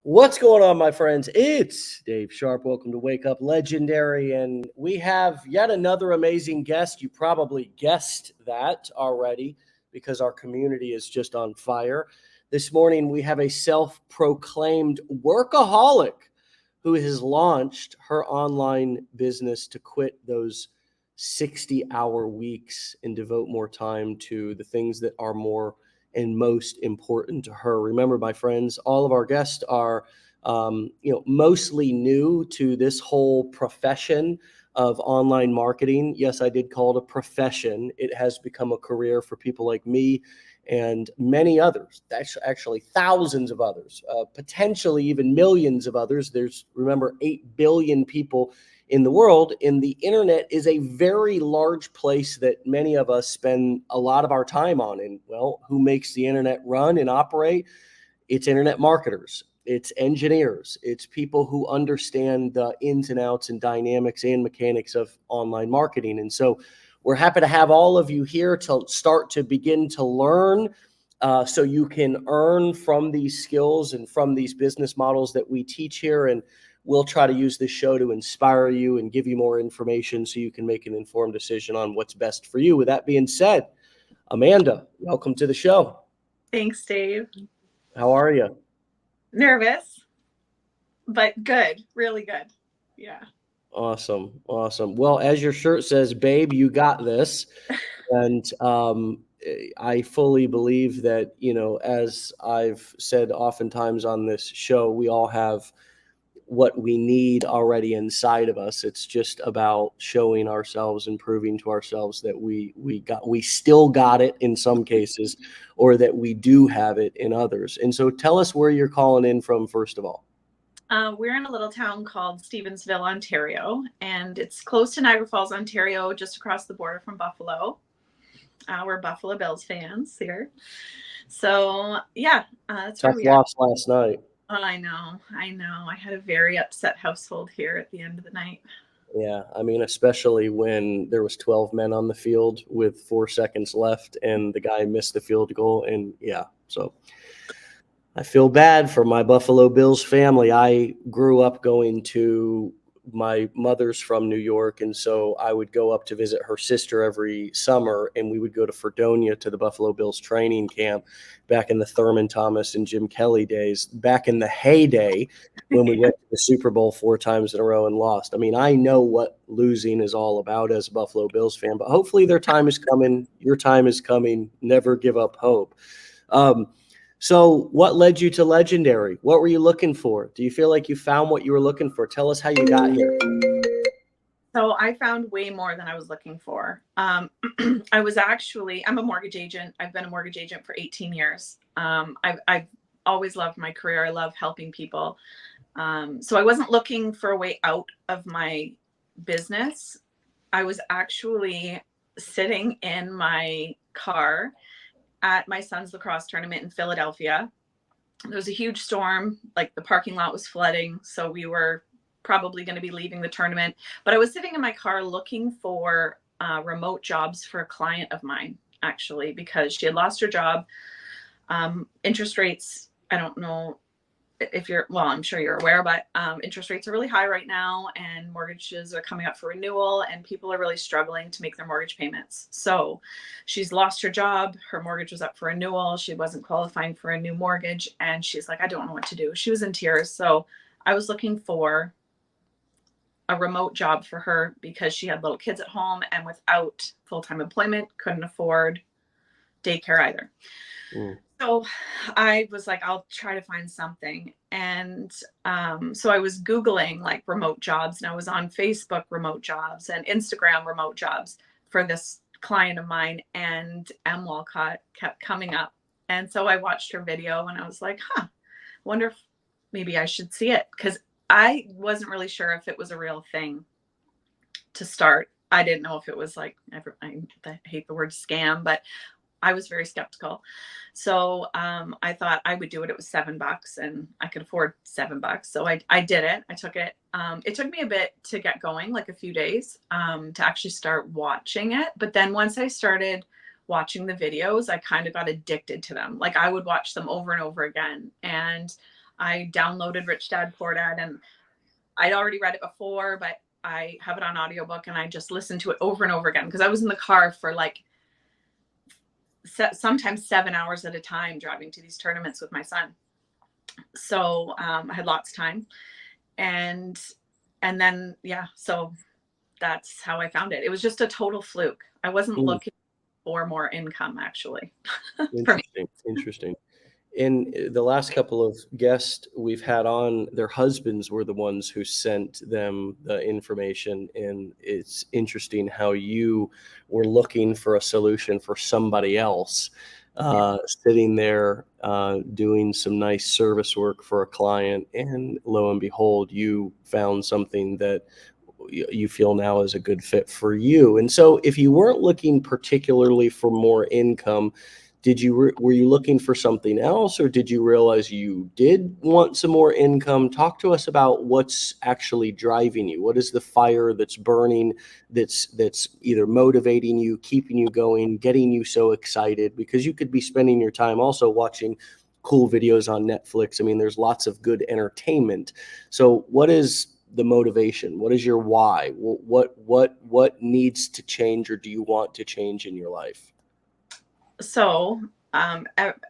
What's going on, my friends? It's Dave Sharpe. Welcome to Wake Up Legendary. And we have yet another amazing guest. You probably guessed that already because our community is just on fire. This morning, we have a self-proclaimed workaholic who has launched her online business to quit those 60-hour weeks and devote more time to the things that are more and most important to her. Remember, my friends, all of our guests are, mostly new to this whole profession of online marketing. Yes, I did call it a profession. It has become a career for people like me and many others. That's actually thousands of others, potentially even millions of others. Remember, 8 billion people in the world, and the internet is a very large place that many of us spend a lot of our time on. And well, who makes the internet run and operate? It's internet marketers, it's engineers, it's people who understand the ins and outs and dynamics and mechanics of online marketing. And so we're happy to have all of you here to start to begin to learn, so you can earn from these skills and from these business models that we teach here. And we'll try to use this show to inspire you and give you more information so you can make an informed decision on what's best for you. With that being said, Amanda, welcome to the show. Thanks, Dave. How are you? Nervous, but good, really good. Yeah. Awesome. Well, as your shirt says, babe, you got this. And I fully believe that, as I've said oftentimes on this show, we all have what we need already inside of us. It's just about showing ourselves and proving to ourselves that we still got it in some cases, or that we do have it in others. And so tell us where you're calling in from, first of all. We're in a little town called Stevensville, Ontario, and it's close to Niagara Falls, Ontario, just across the border from Buffalo. We're Buffalo Bills fans here. So yeah, that's where Tough we are. loss last night. Oh, I know. I had a very upset household here at the end of the night. Yeah, I mean, especially when there was 12 men on the field with 4 seconds left and the guy missed the field goal. And yeah, so I feel bad for my Buffalo Bills family. I grew up going to, my mother's from New York, and so I would go up to visit her sister every summer, and we would go to Fredonia to the Buffalo Bills training camp back in the Thurman Thomas and Jim Kelly days, back in the heyday when we went to the Super Bowl 4 times in a row and lost. I mean, I know what losing is all about as a Buffalo Bills fan, but hopefully their time is coming. Your time is coming. Never give up hope. So what led you to Legendary? What were you looking for? Do you feel like you found what you were looking for? Tell us how you got here. So I found way more than I was looking for. I'm a mortgage agent. I've been a mortgage agent for 18 years. I've always loved my career. I love helping people. So I wasn't looking for a way out of my business. I was actually sitting in my car at my son's lacrosse tournament in Philadelphia. There was a huge storm, like the parking lot was flooding. So we were probably going to be leaving the tournament, but I was sitting in my car looking for remote jobs for a client of mine, actually, because she had lost her job. Interest rates, I don't know if I'm sure you're aware, but interest rates are really high right now, and mortgages are coming up for renewal, and people are really struggling to make their mortgage payments. So she's lost her job. Her mortgage was up for renewal. She wasn't qualifying for a new mortgage, and she's like, I don't know what to do. She was in tears. So I was looking for a remote job for her because she had little kids at home, and without full-time employment, couldn't afford daycare either. So I was like, I'll try to find something. And so I was Googling like remote jobs, and I was on Facebook remote jobs and Instagram remote jobs for this client of mine, and M. Walcott kept coming up. And so I watched her video and I was like, wonder if maybe I should see it, because I wasn't really sure if it was a real thing to start. I didn't know if it was like, I hate the word scam, but I was very skeptical. So I thought I would do it. It was $7 and I could afford $7. So I did it. I took it. It took me a bit to get going, like a few days, to actually start watching it. But then once I started watching the videos, I kind of got addicted to them. Like I would watch them over and over again. And I downloaded Rich Dad Poor Dad, and I'd already read it before, but I have it on audiobook, and I just listened to it over and over again because I was in the car for like sometimes 7 hours at a time driving to these tournaments with my son. So I had lots of time, and then so that's how I found it. It was just a total fluke. I wasn't looking for more income, actually. Interesting. In the last couple of guests we've had on, their husbands were the ones who sent them the information. And it's interesting how you were looking for a solution for somebody else, sitting there doing some nice service work for a client. And lo and behold, you found something that you feel now is a good fit for you. And so if you weren't looking particularly for more income, were you looking for something else, or did you realize you did want some more income? Talk to us about what's actually driving you. What is the fire that's burning, that's either motivating you, keeping you going, getting you so excited? Because you could be spending your time also watching cool videos on Netflix. I mean, there's lots of good entertainment. So what is the motivation? What is your why? What needs to change, or do you want to change in your life? So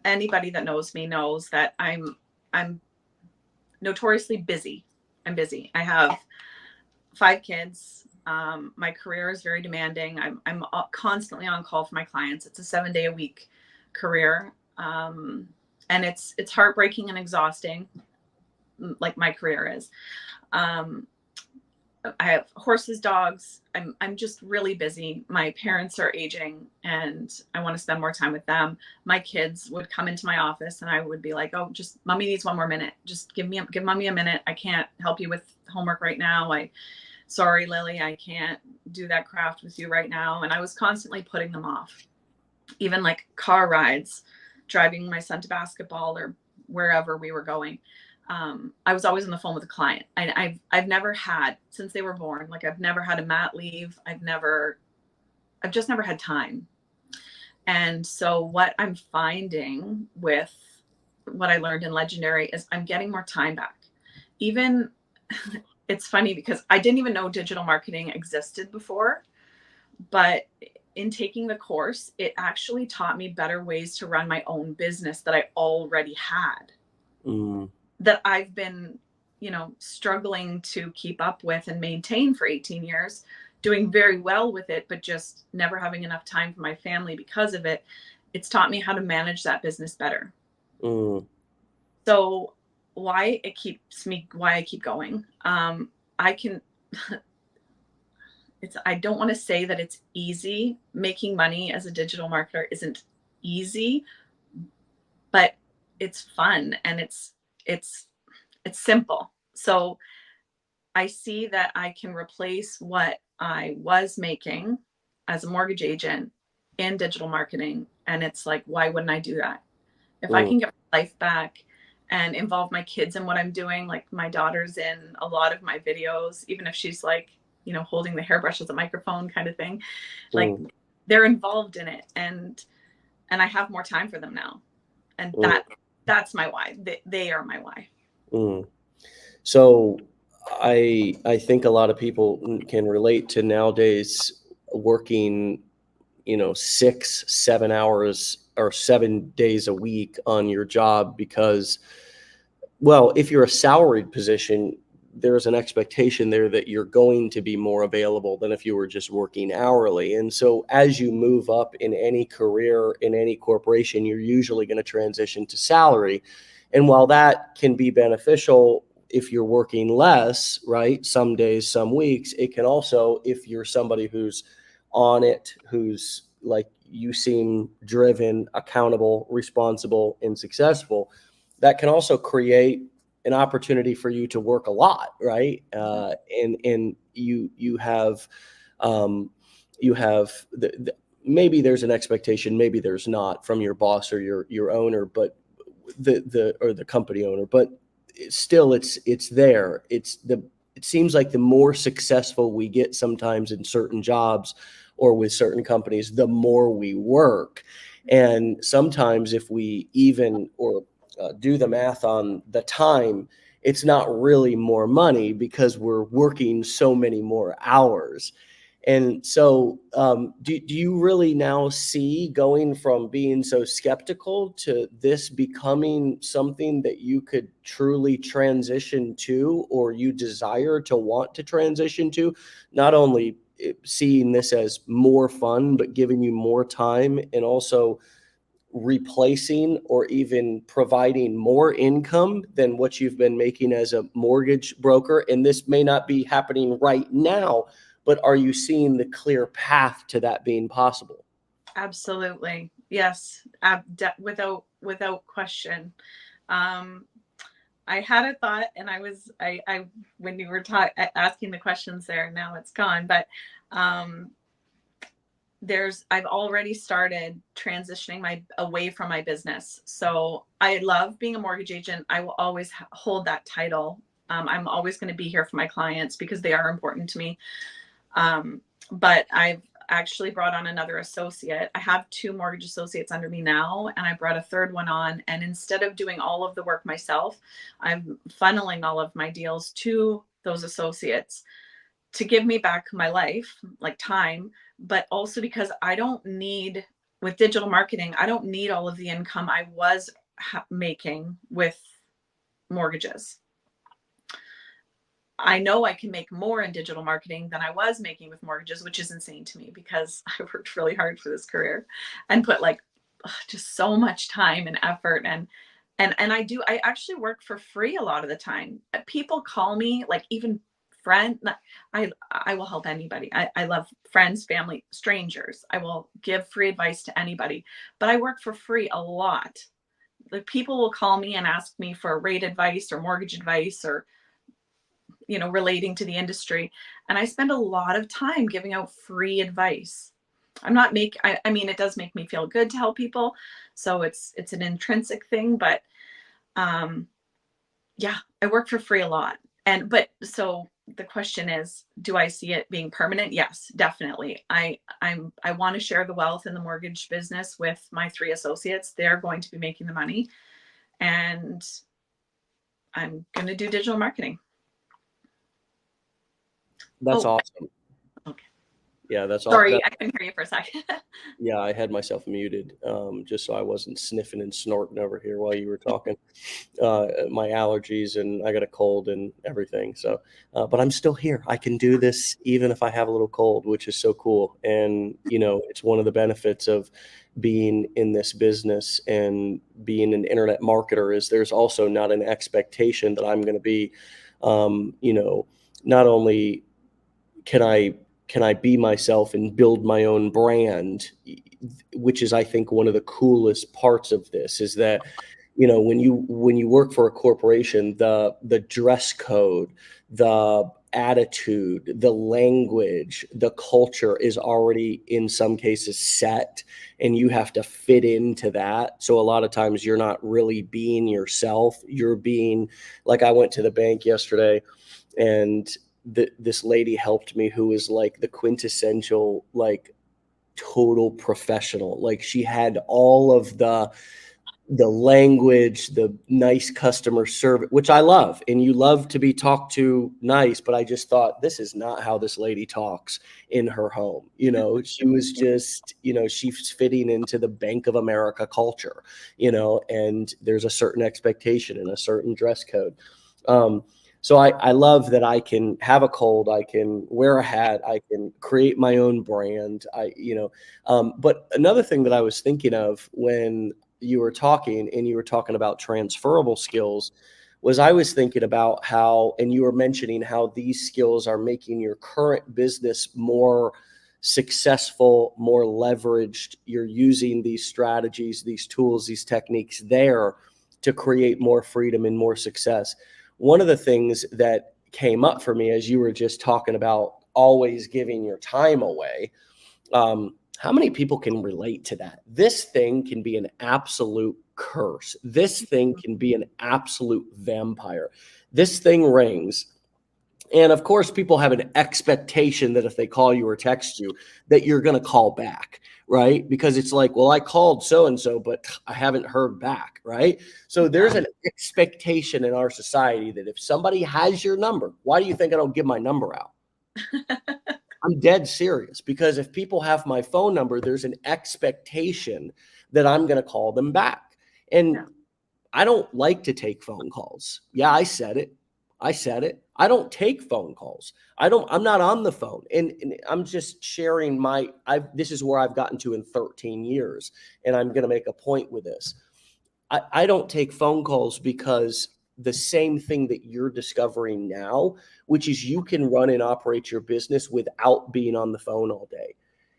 anybody that knows me knows that I'm notoriously busy. I'm busy. I have 5 kids. My career is very demanding. I'm constantly on call for my clients. It's a 7-day-a-week career, and it's heartbreaking and exhausting, like my career is. I have horses, dogs. I'm just really busy. My parents are aging, and I want to spend more time with them. My kids would come into my office, and I would be like, "Oh, just mommy needs 1 more minute. Just give mommy a minute. I can't help you with homework right now. Sorry, Lily, I can't do that craft with you right now." And I was constantly putting them off. Even like car rides, driving my son to basketball or wherever we were going. I was always on the phone with a client. I've never had, since they were born, like I've never had a mat leave. I've just never had time. And so what I'm finding with what I learned in Legendary is I'm getting more time back. Even it's funny because I didn't even know digital marketing existed before, but in taking the course, it actually taught me better ways to run my own business that I already had. That I've been, struggling to keep up with and maintain for 18 years, doing very well with it, but just never having enough time for my family because of it. It's taught me how to manage that business better. So why I keep going. I don't want to say that it's easy. Making money as a digital marketer isn't easy, but it's fun, and it's simple. So I see that I can replace what I was making as a mortgage agent in digital marketing. And it's like, why wouldn't I do that? If I can get my life back and involve my kids in what I'm doing, like my daughter's in a lot of my videos, even if she's like, holding the hairbrush as a microphone kind of thing, like they're involved in it. And I have more time for them now. And that's my why. They are my why. So I think a lot of people can relate to nowadays working, 6, 7 hours or 7 days a week on your job because, well, if you're a salaried position, there's an expectation there that you're going to be more available than if you were just working hourly. And so as you move up in any career, in any corporation, you're usually going to transition to salary. And while that can be beneficial if you're working less, right, some days, some weeks, it can also, if you're somebody who's on it, who's like you seem driven, accountable, responsible, and successful, that can also create an opportunity for you to work a lot, right? And you have maybe there's an expectation, maybe there's not, from your boss or your owner, but the company owner, but still it's there. It seems like the more successful we get sometimes in certain jobs or with certain companies, the more we work. And sometimes if we even, or do the math on the time, it's not really more money because we're working so many more hours. And so, do you really now see going from being so skeptical to this becoming something that you could truly transition to, or you desire to want to transition to? Not only seeing this as more fun, but giving you more time, and also replacing or even providing more income than what you've been making as a mortgage broker. And this may not be happening right now, but are you seeing the clear path to that being possible? Absolutely. Yes. Without question. Um, I had a thought, and I when you were asking the questions there, now it's gone, but, um, I've already started transitioning away from my business. So I love being a mortgage agent. I will always hold that title. I'm always going to be here for my clients because they are important to me. But I've actually brought on another associate. I have 2 mortgage associates under me now, and I brought a third one on. And instead of doing all of the work myself, I'm funneling all of my deals to those associates to give me back my life, like time, but also because I don't need, with digital marketing, I don't need all of the income I was making with mortgages. I know I can make more in digital marketing than I was making with mortgages, which is insane to me because I worked really hard for this career and put like just so much time and effort, and I actually work for free a lot of the time. People call me, like, even friend, I will help anybody. I love friends, family, strangers. I will give free advice to anybody, but I work for free a lot. Like, people will call me and ask me for rate advice or mortgage advice, or relating to the industry. And I spend a lot of time giving out free advice. I mean, it does make me feel good to help people. So it's an intrinsic thing, but yeah, I work for free a lot. So the question is, do I see it being permanent? Yes, definitely. I want to share the wealth in the mortgage business with my 3 associates. They're going to be making the money, and I'm going to do digital marketing. That's Oh, awesome. okay. Yeah, that's all. Sorry, I couldn't hear you for a second. Yeah, I had myself muted, just so I wasn't sniffing and snorting over here while you were talking. My allergies, and I got a cold and everything. So, but I'm still here. I can do this even if I have a little cold, which is so cool. And, it's one of the benefits of being in this business and being an internet marketer is there's also not an expectation that I'm going to be, not only can I be myself and build my own brand, which is, I think, one of the coolest parts of this is that, when you work for a corporation, the dress code, the attitude, the language, the culture is already in some cases set, and you have to fit into that. So a lot of times you're not really being yourself. You're being, like, I went to the bank yesterday, and this lady helped me who was like the quintessential, like, total professional. Like, she had all of the language, the nice customer service, which I love. And you love to be talked to nice, but I just thought, this is not how this lady talks in her home. She was just, she's fitting into the Bank of America culture, and there's a certain expectation and a certain dress code. So I love that I can have a cold, I can wear a hat, I can create my own brand. But another thing that I was thinking of when you were talking, and you were talking about transferable skills, was I was thinking about how, and you were mentioning how these skills are making your current business more successful, more leveraged. You're using these strategies, these tools, these techniques there to create more freedom and more success. One of the things that came up for me as you were just talking about always giving your time away, how many people can relate to that? This thing can be an absolute curse. This thing can be an absolute vampire. This thing rings, And of course, people have an expectation that if they call you or text you, that you're going to call back, right? Because it's like, well, I called so-and-so, but I haven't heard back, right? So there's an expectation in our society that if somebody has your number, why do you think I don't give my number out? I'm dead serious, because if people have my phone number, there's an expectation that I'm going to call them back. And Yeah. I don't like to take phone calls. Yeah, I said it. I don't take phone calls. I'm not on the phone. And I'm just sharing this is where I've gotten to in 13 years. And I'm going to make a point with this. I don't take phone calls because the same thing that you're discovering now, which is you can run and operate your business without being on the phone all day.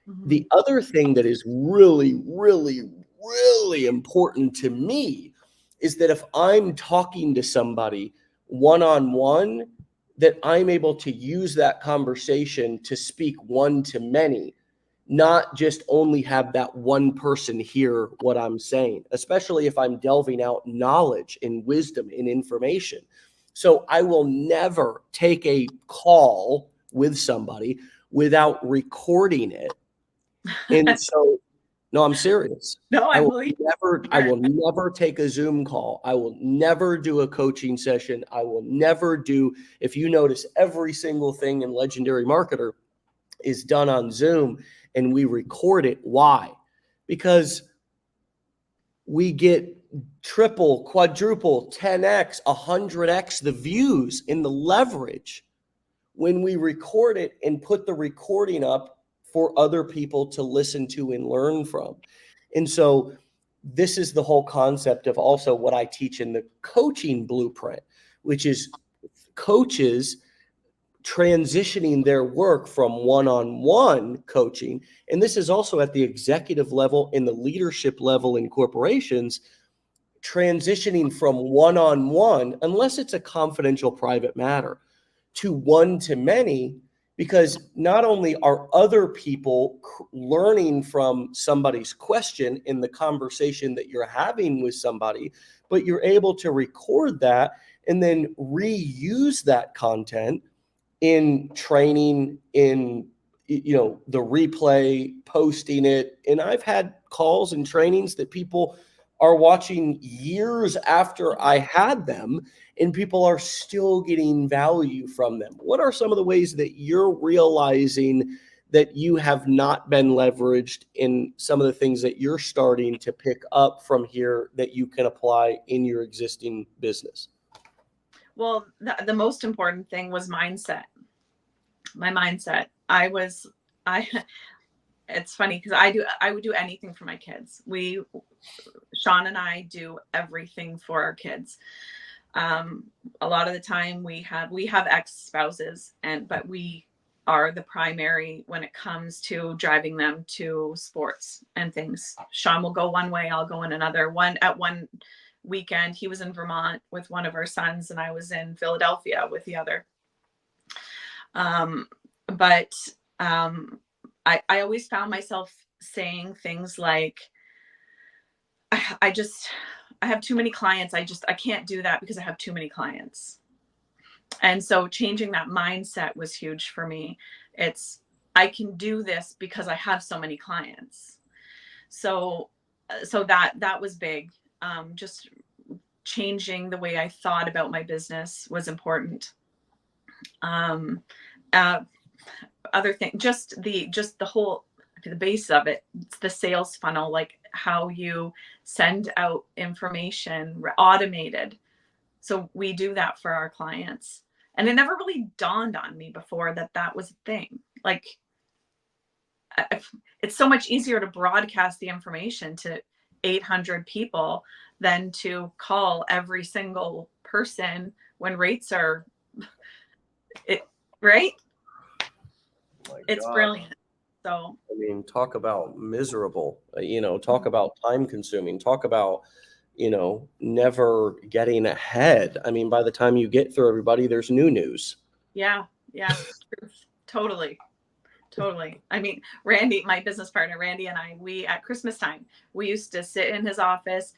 Mm-hmm. The other thing that is really, really, really important to me is that if I'm talking to somebody one-on-one, that I'm able to use that conversation to speak one to many, not just only have that one person hear what I'm saying, especially if I'm delving out knowledge and wisdom and information. So I will never take a call with somebody without recording it. And so, no, I'm serious. No, I I will believe never take a Zoom call. I will never do a coaching session. I will never do, if you notice, every single thing in Legendary Marketer is done on Zoom and we record it. Why? Because we get triple, quadruple, 10x, 100x the views in the leverage when we record it and put the recording up for other people to listen to and learn from. And so this is the whole concept of also what I teach in the coaching blueprint, which is coaches transitioning their work from one-on-one coaching. And this is also at the executive level and the leadership level in corporations, transitioning from one-on-one, unless it's a confidential private matter, to one-to-many, because not only are other people learning from somebody's question in the conversation that you're having with somebody, but you're able to record that and then reuse that content in training, in the replay, posting it. And I've had calls and trainings that people are watching years after I had them, and people are still getting value from them. What are some of the ways that you're realizing that you have not been leveraged in some of the things that you're starting to pick up from here that you can apply in your existing business? Well, the most important thing was mindset. My mindset. It's funny because I would do anything for my kids. Sean and I do everything for our kids. A lot of the time we have ex-spouses, but we are the primary when it comes to driving them to sports and things. Sean will go one way, I'll go in another. One weekend he was in Vermont with one of our sons and I was in Philadelphia with the other. I always found myself saying things like, I have too many clients. I can't do that because I have too many clients. And so changing that mindset was huge for me. I can do this because I have so many clients. So that was big. Just changing the way I thought about my business was important. Other thing, just the whole, the base of it, it's the sales funnel, like how you send out information automated. So we do that for our clients. And it never really dawned on me before that was a thing. Like, it's so much easier to broadcast the information to 800 people than to call every single person when rates are right. It's brilliant. So, I mean, talk about miserable, talk about time consuming, talk about, never getting ahead. I mean, by the time you get through everybody, there's new news. Yeah. Totally. I mean, Randy, my business partner, Randy and I, at Christmas time, we used to sit in his office,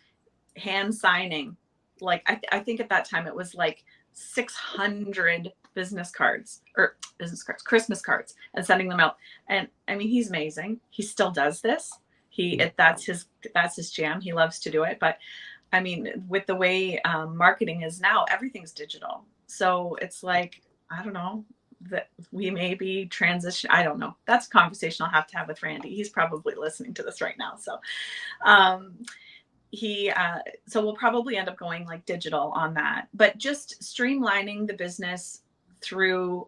hand signing. Like, I think at that time it was like 600 Christmas cards, and sending them out. And I mean, he's amazing. He still does this. That's his jam. He loves to do it. But I mean, with the way marketing is now, everything's digital. So it's like, I don't know, that we may be transition. I don't know. That's a conversation I'll have to have with Randy. He's probably listening to this right now. So so we'll probably end up going like digital on that, but just streamlining the business through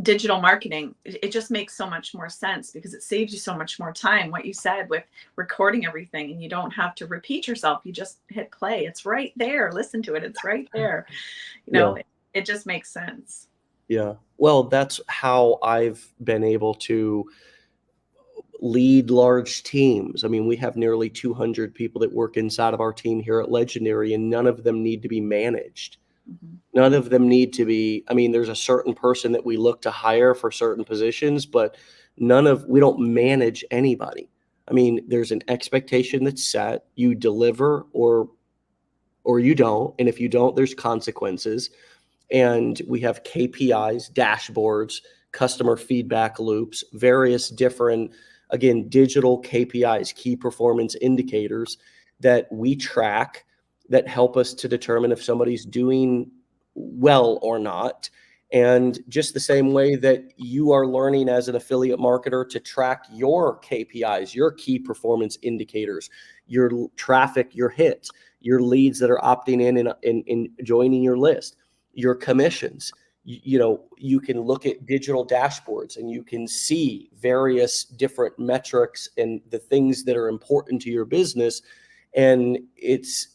digital marketing. It just makes so much more sense because it saves you so much more time. What you said with recording everything, and you don't have to repeat yourself. You just hit play. It's right there. Listen to it. It's right there. It just makes sense. Yeah. Well, that's how I've been able to lead large teams. I mean, we have nearly 200 people that work inside of our team here at Legendary, and none of them need to be managed. Mm-hmm. None of them need to be, I mean, there's a certain person that we look to hire for certain positions, but we don't manage anybody. I mean, there's an expectation that's set. You deliver or you don't. And if you don't, there's consequences. And we have KPIs, dashboards, customer feedback loops, various different, again, digital KPIs, key performance indicators that we track that help us to determine if somebody's doing well or not. And just the same way that you are learning as an affiliate marketer to track your KPIs, your key performance indicators, your traffic, your hits, your leads that are opting in and joining your list, your commissions. You can look at digital dashboards and you can see various different metrics and the things that are important to your business. And it's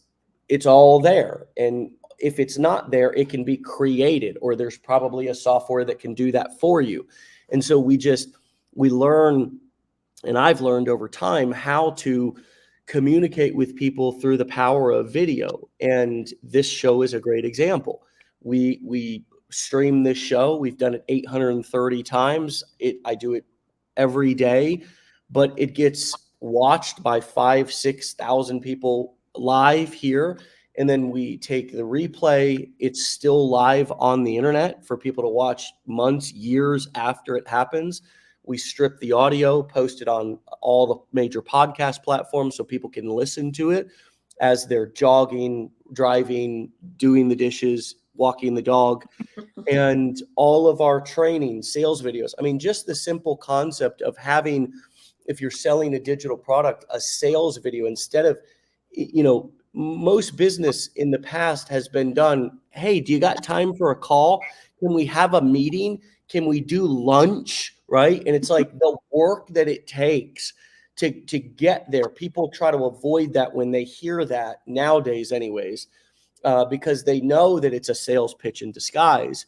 all there. And if it's not there, it can be created, or there's probably a software that can do that for you. And so we learn, and I've learned over time how to communicate with people through the power of video. And this show is a great example. We stream this show. We've done it 830 times. I do it every day, but it gets watched by 5,000-6,000 people live here. And then we take the replay. It's still live on the internet for people to watch months, years after it happens. We strip the audio, post it on all the major podcast platforms so people can listen to it as they're jogging, driving, doing the dishes, walking the dog, and all of our training, sales videos. I mean, just the simple concept of having, if you're selling a digital product, a sales video instead of, most business in the past has been done. Hey, do you got time for a call? Can we have a meeting? Can we do lunch? Right. And it's like the work that it takes to get there. People try to avoid that when they hear that nowadays anyways, because they know that it's a sales pitch in disguise.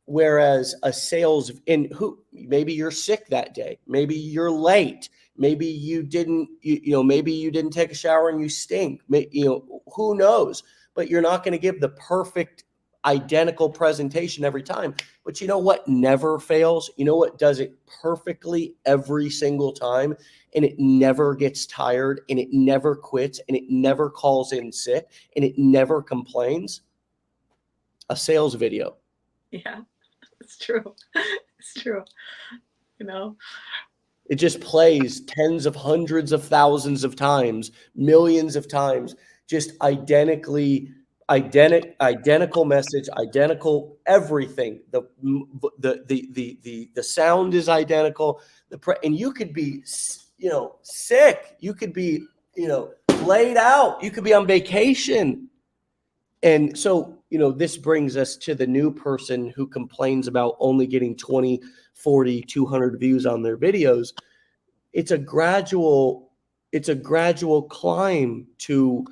Whereas a sales, maybe you're sick that day, maybe you're late, maybe you didn't, maybe you didn't take a shower and you stink, who knows? But you're not going to give the perfect identical presentation every time. But you know what never fails? You know what does it perfectly every single time? And it never gets tired, and it never quits, and it never calls in sick, and it never complains? A sales video. Yeah, it's true. It's true. It just plays tens of hundreds of thousands of times, millions of times, just identical message, identical everything. The sound is identical. And you could be, sick. You could be, laid out. You could be on vacation. And so, this brings us to the new person who complains about only getting 20, 40, 200 views on their videos. It's a gradual climb to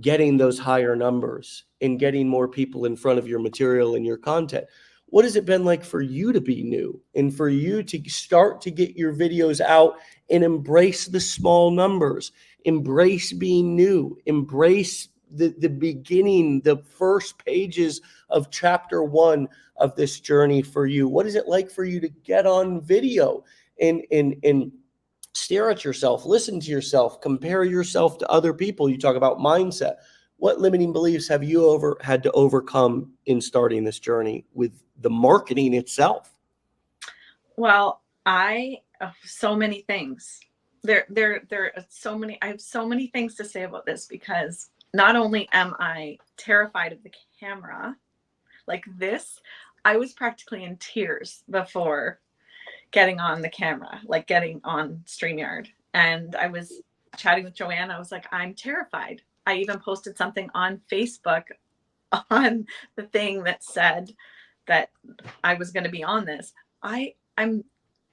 getting those higher numbers and getting more people in front of your material and your content. What has it been like for you to be new and for you to start to get your videos out and embrace the small numbers, embrace being new, embrace the beginning, the first pages of chapter 1 of this journey for you? What is it like for you to get on video and stare at yourself, listen to yourself, compare yourself to other people? You talk about mindset. what limiting beliefs have you had to overcome in starting this journey with the marketing itself? Well, so many things. There are so many. I have so many things to say about this, because not only am I terrified of the camera, like this, I was practically in tears before getting on the camera, like getting on StreamYard. And I was chatting with Joanne. I was like, I'm terrified. I even posted something on Facebook on the thing that said that I was going to be on this. I'm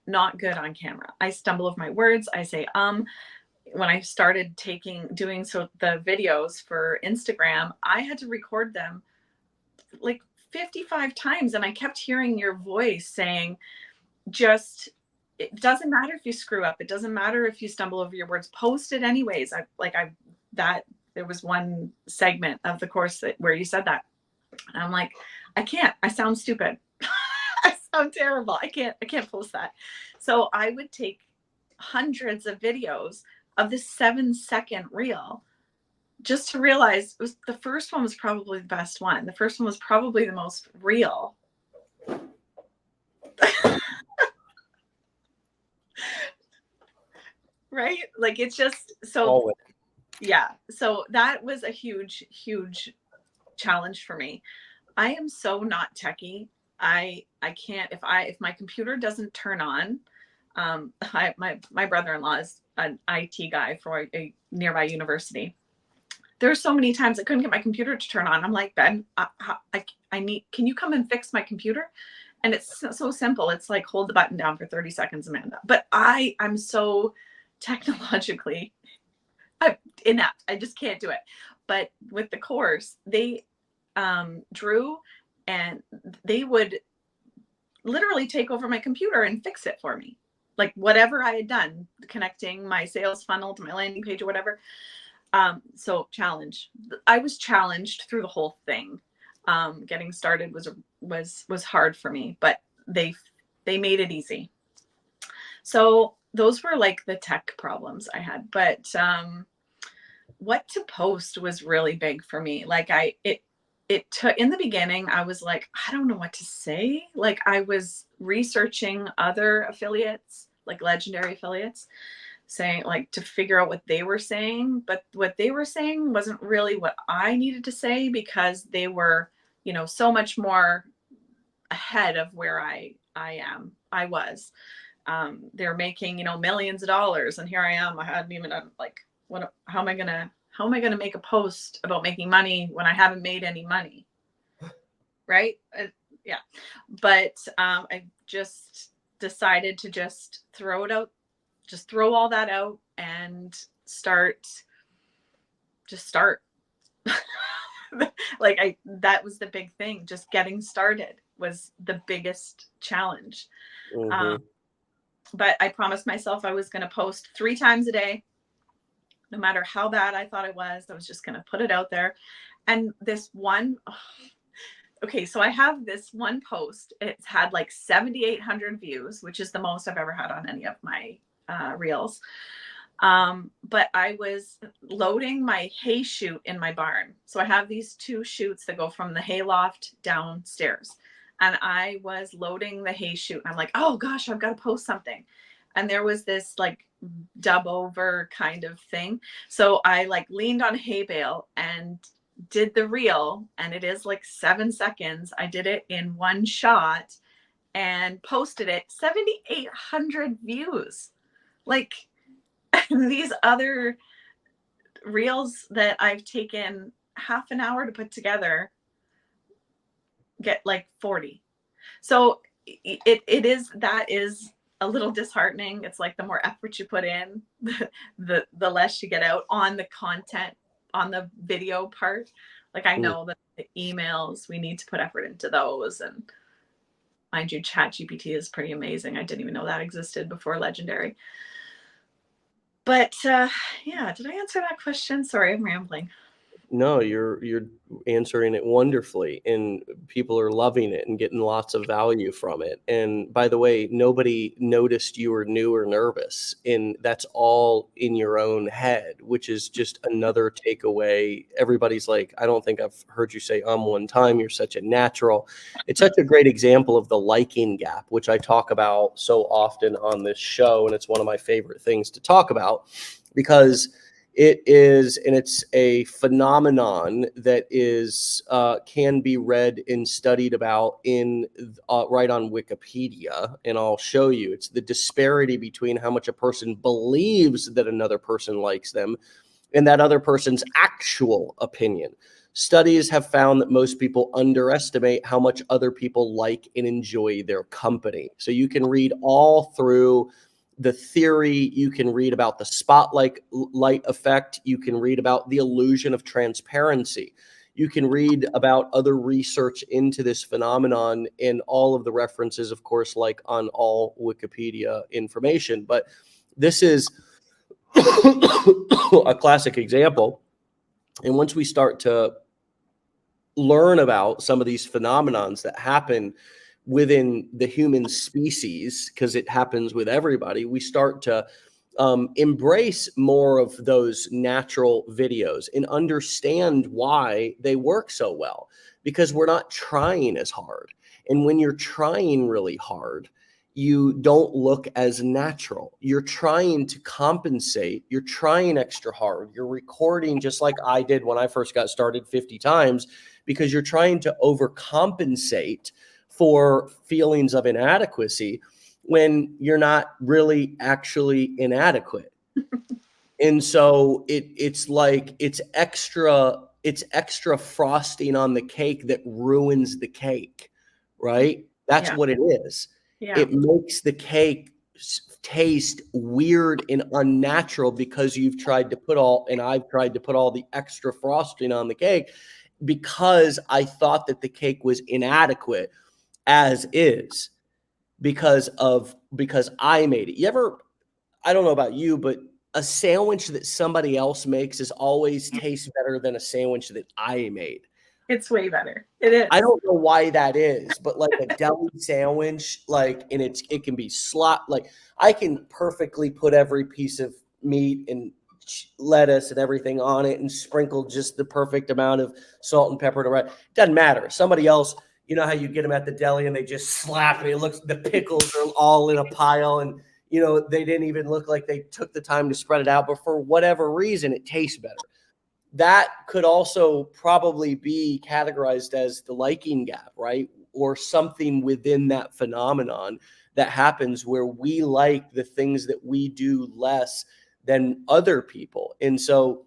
not good on camera. I stumble over my words. I say, when I started doing the videos for Instagram, I had to record them like 55 times. And I kept hearing your voice saying, it doesn't matter if you screw up. It doesn't matter if you stumble over your words, post it anyways. There was one segment of the course where you said that. And I'm like, I can't, I sound stupid. I sound terrible. I can't post that. So I would take hundreds of videos of this 7-second reel just to realize the first one was probably the best one. The first one was probably the most real. Right? Like, it's just so, Always. yeah. So that was a huge, huge challenge for me. I am so not techie. I can't, if my computer doesn't turn on, my brother-in-law is an IT guy for a nearby university. There's so many times I couldn't get my computer to turn on. I'm like, Ben, can you come and fix my computer? And it's so simple. It's like, hold the button down for 30 seconds, Amanda. But I'm so technologically inept. I just can't do it. But with the course, they Drew and they would literally take over my computer and fix it for me. Like, whatever I had done, connecting my sales funnel to my landing page or whatever. So I was challenged through the whole thing. Getting started was hard for me, but they made it easy. So those were like the tech problems I had, but what to post was really big for me. Like, it took, in the beginning, I was like, I don't know what to say. Like, I was researching other affiliates, like legendary affiliates, saying, like, to figure out what they were saying. But what they were saying wasn't really what I needed to say, because they were, so much more ahead of where I was. They're making, millions of dollars. And here I am. I hadn't even done, like, how am I gonna make a post about making money when I haven't made any money? Right? Yeah. But I just decided to just throw it out, just throw all that out and start. Like, that was the big thing. Just getting started was the biggest challenge. Mm-hmm. But I promised myself I was going to post 3 times a day. No matter how bad I thought I was just going to put it out there. And this one, okay, so I have this one post. It's had like 7,800 views, which is the most I've ever had on any of my reels. But I was loading my hay chute in my barn. So I have these 2 chutes that go from the hay loft downstairs. And I was loading the hay chute. I'm like, oh gosh, I've got to post something. And there was this like dub over kind of thing. So I like leaned on a hay bale and did the reel, and it is like 7 seconds. I did it in one shot and posted it. 7,800 views. Like, these other reels that I've taken half an hour to put together get like 40. So that is a little disheartening. It's like, the more effort you put in, the less you get out on the content, on the video part. Like, I know that the emails, we need to put effort into those. And mind you, ChatGPT is pretty amazing. I didn't even know that existed before Legendary. But yeah, did I answer that question? Sorry, I'm rambling. No, you're answering it wonderfully, and people are loving it and getting lots of value from it. And by the way, nobody noticed you were new or nervous, and that's all in your own head, which is just another takeaway. Everybody's like, I don't think I've heard you say one time. You're such a natural. It's such a great example of the liking gap, which I talk about so often on this show, and it's one of my favorite things to talk about because it is, and it's a phenomenon that is can be read and studied about in right on Wikipedia, and I'll show you. It's the disparity between how much a person believes that another person likes them and that other person's actual opinion. Studies have found that most people underestimate how much other people like and enjoy their company. So you can read all through the theory, you can read about the spotlight light effect, you can read about the illusion of transparency, you can read about other research into this phenomenon, and all of the references, of course, like on all Wikipedia information. But this is a classic example. And once we start to learn about some of these phenomenons that happen within the human species, because it happens with everybody, we start to embrace more of those natural videos and understand why they work so well, because we're not trying as hard. And when you're trying really hard, you don't look as natural. You're trying to compensate. You're trying extra hard. You're recording just like I did when I first got started 50 times, because you're trying to overcompensate for feelings of inadequacy when you're not really actually inadequate. And so it's like it's extra frosting on the cake that ruins the cake, right? That's Yeah. what it is. Yeah. It makes the cake taste weird and unnatural because you've tried to put all, and I've tried to put all the extra frosting on the cake because I thought that the cake was inadequate as is because I made it. You ever, I don't know about you, but a sandwich that somebody else makes is always tastes better than a sandwich that I made. It's way better. It is. I don't know why that is, but like a deli sandwich, like, and it can be like I can perfectly put every piece of meat and lettuce and everything on it and sprinkle just the perfect amount of salt and pepper to right. Doesn't matter. Somebody else, you know how you get them at the deli and they just slap it. It looks, the pickles are all in a pile, and they didn't even look like they took the time to spread it out, but for whatever reason, it tastes better. That could also probably be categorized as the liking gap, right? Or something within that phenomenon that happens where we like the things that we do less than other people. And so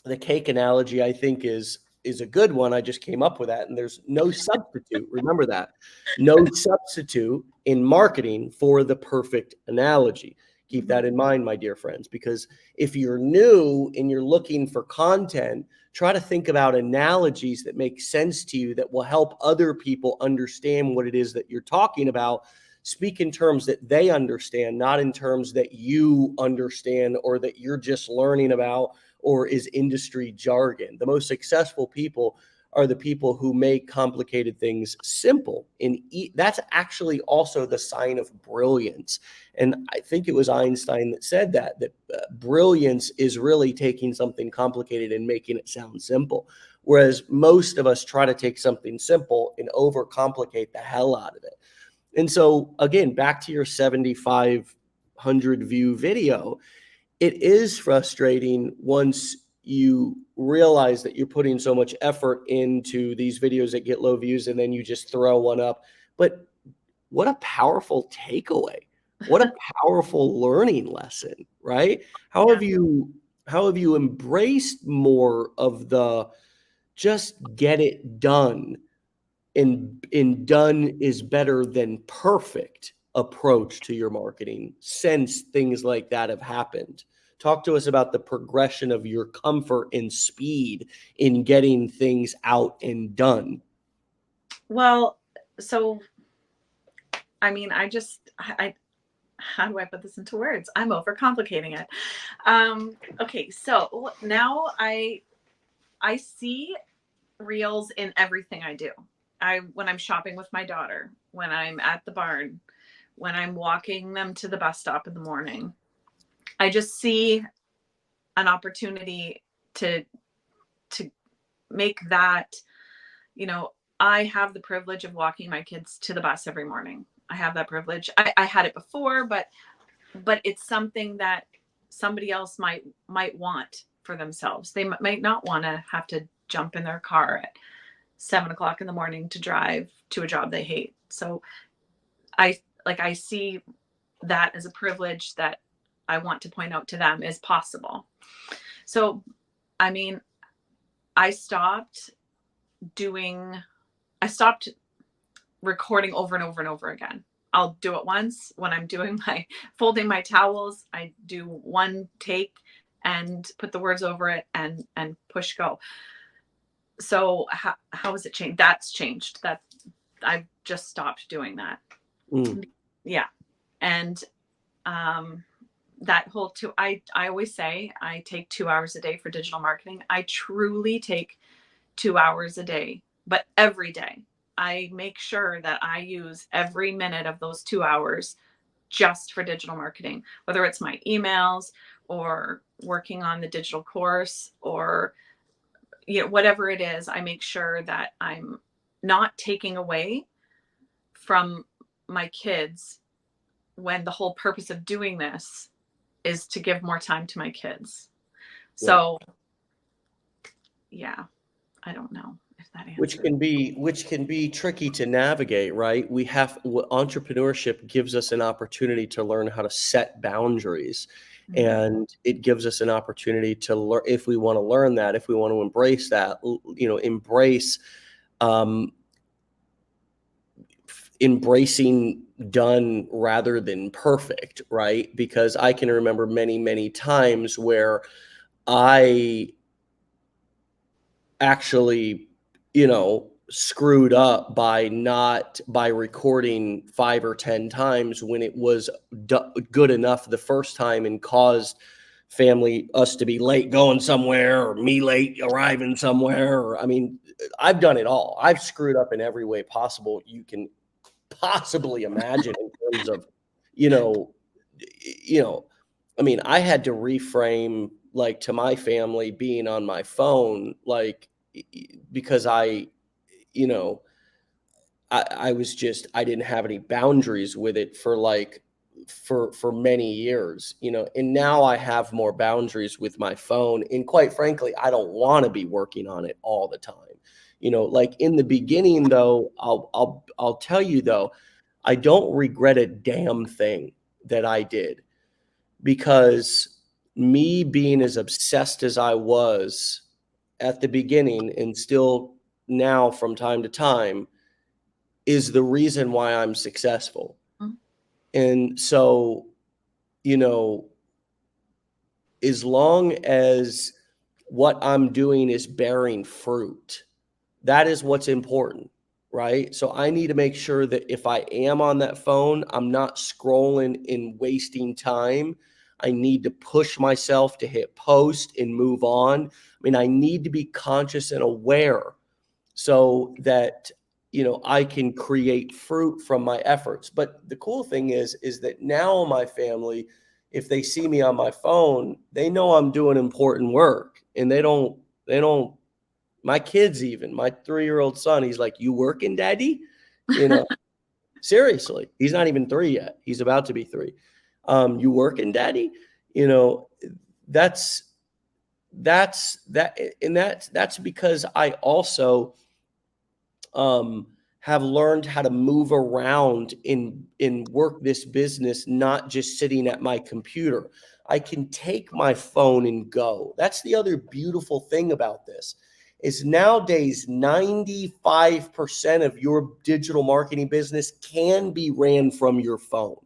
the cake analogy, I think, is a good one. I just came up with that, and there's no substitute. Remember that. No substitute in marketing for the perfect analogy. Keep that in mind, my dear friends, because if you're new and you're looking for content, try to think about analogies that make sense to you that will help other people understand what it is that you're talking about. Speak in terms that they understand, not in terms that you understand or that you're just learning about or is industry jargon. The most successful people are the people who make complicated things simple. And that's actually also the sign of brilliance. And I think it was Einstein that said that brilliance is really taking something complicated and making it sound simple. Whereas most of us try to take something simple and overcomplicate the hell out of it. And so, again, back to your 7,500 view video, it is frustrating once you realize that you're putting so much effort into these videos that get low views and then you just throw one up. But what a powerful takeaway. What a powerful learning lesson, right? How have you embraced more of the just get it done, and done is better than perfect approach to your marketing since things like that have happened? Talk to us about the progression of your comfort and speed in getting things out and done. Well, so I mean, I how do I put this into words? I'm overcomplicating it. Okay, so now I see reels in everything I do. When I'm shopping with my daughter, when I'm at the barn, when I'm walking them to the bus stop in the morning, I just see an opportunity to make that, I have the privilege of walking my kids to the bus every morning. I have that privilege. I had it before, but it's something that somebody else might want for themselves. They might not want to have to jump in their car at 7 o'clock in the morning to drive to a job they hate. So I see that as a privilege that I want to point out to them is possible. So, I mean, I stopped recording over and over and over again. I'll do it once when I'm doing folding my towels. I do one take and put the words over it and push go. So how has it changed? That's changed. That I've just stopped doing that. Yeah. And that whole I always say I take 2 hours a day for digital marketing. I truly take 2 hours a day, but every day I make sure that I use every minute of those 2 hours just for digital marketing, whether it's my emails or working on the digital course or whatever it is. I make sure that I'm not taking away from my kids when the whole purpose of doing this is to give more time to my kids. So yeah, I don't know if that answers. Which can be tricky to navigate, right? Entrepreneurship gives us an opportunity to learn how to set boundaries. And it gives us an opportunity to learn, if we want to learn that, if we want to embrace that, embracing done rather than perfect, right? Because I can remember many, many times where I actually, screwed up by recording 5 or 10 times when it was good enough the first time and caused us to be late going somewhere or me late arriving somewhere. Or, I mean, I've done it all. I've screwed up in every way possible you can possibly imagine in terms of, I mean, I had to reframe to my family being on my phone, because I I didn't have any boundaries with it for many years, and now I have more boundaries with my phone. And quite frankly, I don't want to be working on it all the time. In the beginning though, I'll tell you though, I don't regret a damn thing that I did, because me being as obsessed as I was at the beginning and still now from time to time is the reason why I'm successful. And so, as long as what I'm doing is bearing fruit, that is what's important, right? So I need to make sure that if I am on that phone, I'm not scrolling and wasting time. I need to push myself to hit post and move on. I mean, I need to be conscious and aware so that, I can create fruit from my efforts. But the cool thing is that now my family, if they see me on my phone, they know I'm doing important work, and they don't, my kids, even my 3-year-old son, he's like, "You working, daddy?" Seriously, he's not even 3 yet. He's about to be 3. You working, daddy? That's that. And that's because I also, have learned how to move around in work this business, not just sitting at my computer. I can take my phone and go. That's the other beautiful thing about this, is nowadays 95% of your digital marketing business can be ran from your phone.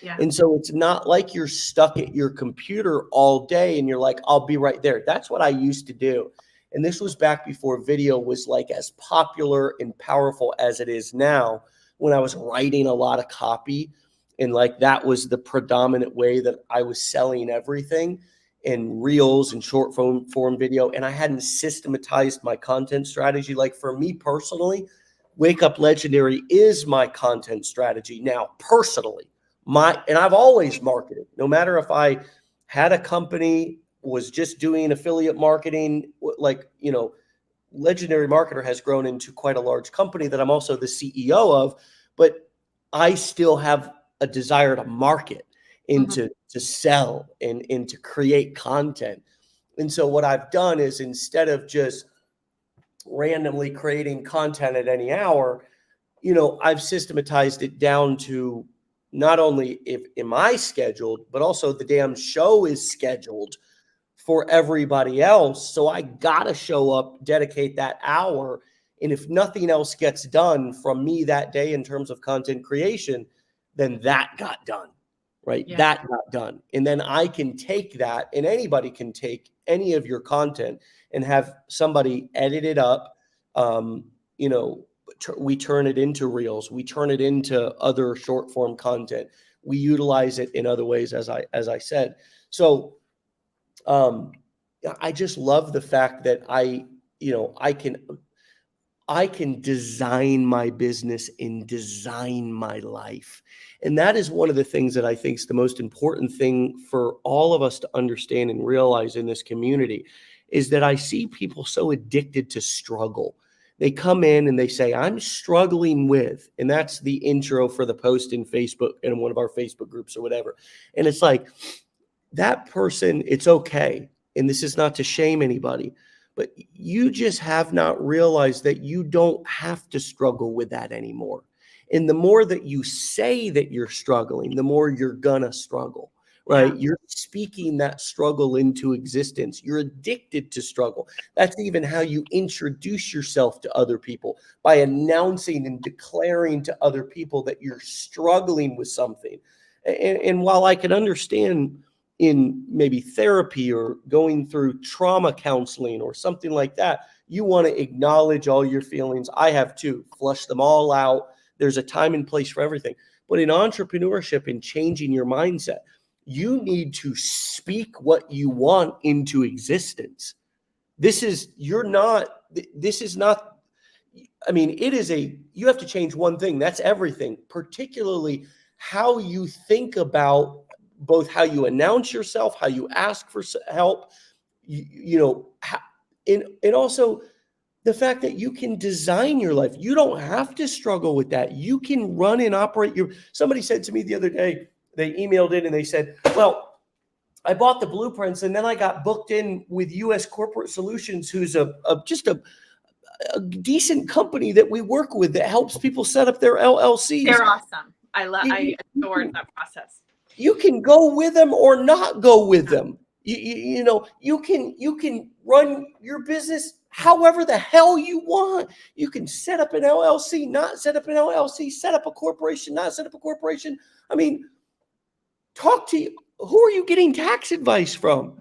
Yeah. And so it's not like you're stuck at your computer all day and you're like, "I'll be right there." That's what I used to do. And this was back before video was as popular and powerful as it is now, when I was writing a lot of copy, and that was the predominant way that I was selling everything. and reels and short form video, and I hadn't systematized my content strategy. Like for me personally, Wake Up Legendary is my content strategy now personally. And I've always marketed, no matter if I had a company, was just doing affiliate marketing, like, you know, Legendary Marketer has grown into quite a large company that I'm also the CEO of, but I still have a desire to market and to sell and to create content. And so what I've done is, instead of just randomly creating content at any hour, you know, I've systematized it down to not only if am I scheduled, but also the damn show is scheduled for everybody else. So I gotta show up, dedicate that hour. And if nothing else gets done from me that day in terms of content creation, then that got done, right? Yeah. That got done. And then I can take that, and anybody can take any of your content and have somebody edit it up. You know, we turn it into reels. We turn it into other short form content. We utilize it in other ways, as I said. So I just love the fact that I can design my business and design my life. And that is one of the things that I think is the most important thing for all of us to understand and realize in this community, is that I see people so addicted to struggle. They come in and they say, I'm struggling with, and that's the intro for the post in Facebook, in one of our Facebook groups or whatever. And it's like, that person, it's okay. And this is not to shame anybody, but you just have not realized that you don't have to struggle with that anymore. And the more that you say that you're struggling, the more you're gonna struggle, right? Yeah. You're speaking that struggle into existence. You're addicted to struggle. That's even how you introduce yourself to other people, by announcing and declaring to other people that you're struggling with something. And while I can understand in maybe therapy or going through trauma counseling or something like that, you want to acknowledge all your feelings. I have too. Flush them all out. There's a time and place for everything. But in entrepreneurship and changing your mindset, you need to speak what you want into existence. This is not, I mean, you have to change one thing. That's everything, particularly how you think about both how you announce yourself, how you ask for help, and also the fact that you can design your life. You don't have to struggle with that. You can run and operate somebody said to me the other day, they emailed in and they said, well, I bought the blueprints and then I got booked in with US Corporate Solutions, who's just a decent company that we work with that helps people set up their LLCs. They're awesome. I adored that process. You can go with them or not go with them. You can run your business however the hell you want. You can set up an LLC, not set up an LLC, set up a corporation, not set up a corporation. I mean, talk to you. Who are you getting tax advice from?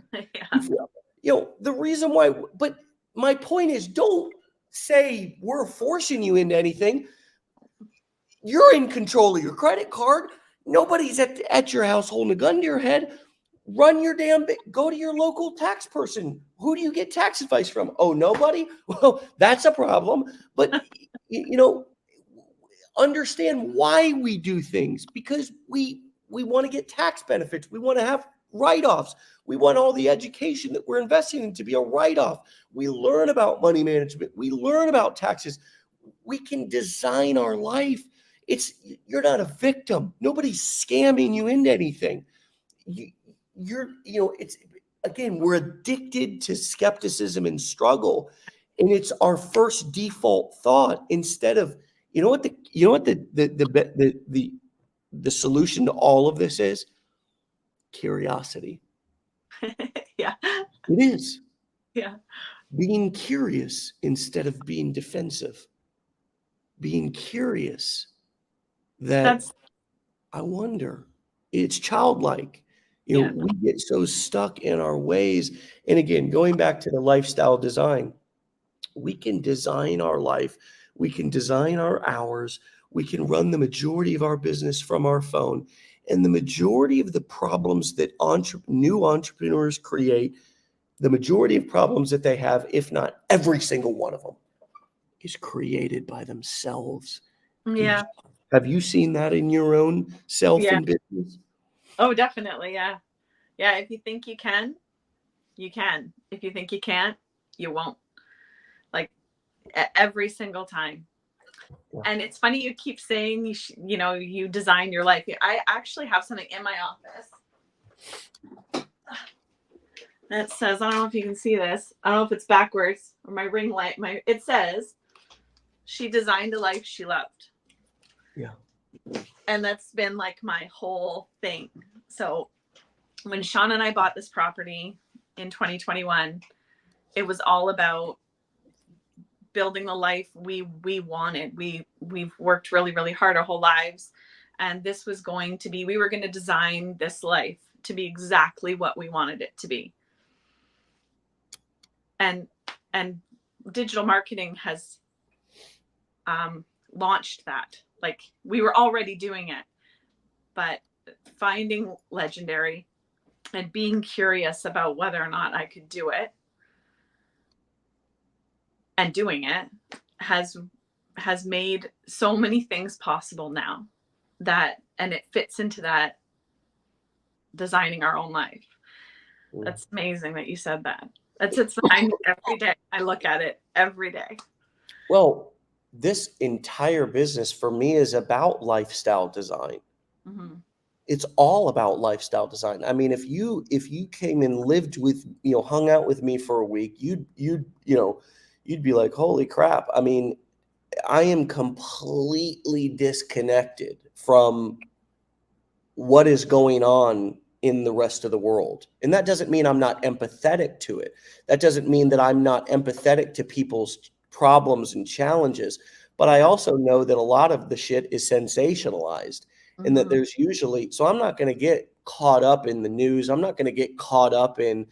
Yeah. The reason why, but my point is, don't say we're forcing you into anything. You're in control of your credit card. Nobody's at your house holding a gun to your head. Run your go to your local tax person. Who do you get tax advice from? Oh, nobody? Well, that's a problem. But, understand why we do things, because we want to get tax benefits. We want to have write-offs. We want all the education that we're investing in to be a write-off. We learn about money management. We learn about taxes. We can design our life. You're not a victim. Nobody's scamming you into anything. We're addicted to skepticism and struggle, and it's our first default thought instead of, the solution to all of this is curiosity. Yeah. It is. Yeah. Being curious instead of being defensive. Being curious that I wonder. It's childlike. We get so stuck in our ways. And again, going back to the lifestyle design, we can design our life. We can design our hours. We can run the majority of our business from our phone. And the majority of the problems that new entrepreneurs create, the majority of problems that they have, if not every single one of them, is created by themselves. Yeah. Have you seen that in your own self Yeah. and business? Oh, definitely. Yeah. Yeah. If you think you can, you can. If you think you can't, you won't. Like every single time. Yeah. And it's funny you keep saying you design your life. I actually have something in my office that says, I don't know if you can see this. I don't know if it's backwards or my ring light. It says, she designed a life she loved. Yeah. And that's been like my whole thing. So when Sean and I bought this property in 2021, it was all about building the life we wanted. We've worked really, really hard our whole lives. And this was going to be, we were going to design this life to be exactly what we wanted it to be. And digital marketing has launched that. Like we were already doing it, but finding Legendary and being curious about whether or not I could do it and doing it has made so many things possible now, and it fits into that designing our own life. That's amazing that you said that. It's every day. I look at it every day. Well, this entire business for me is about lifestyle design. Mm-hmm. It's all about lifestyle design. I mean, if you came and lived with, hung out with me for a week, you'd be like, holy crap. I mean, I am completely disconnected from what is going on in the rest of the world. And that doesn't mean I'm not empathetic to it. That doesn't mean that I'm not empathetic to people's problems and challenges. But I also know that a lot of the shit is sensationalized, and that there's usually, so I'm not going to get caught up in the news. I'm not going to get caught up in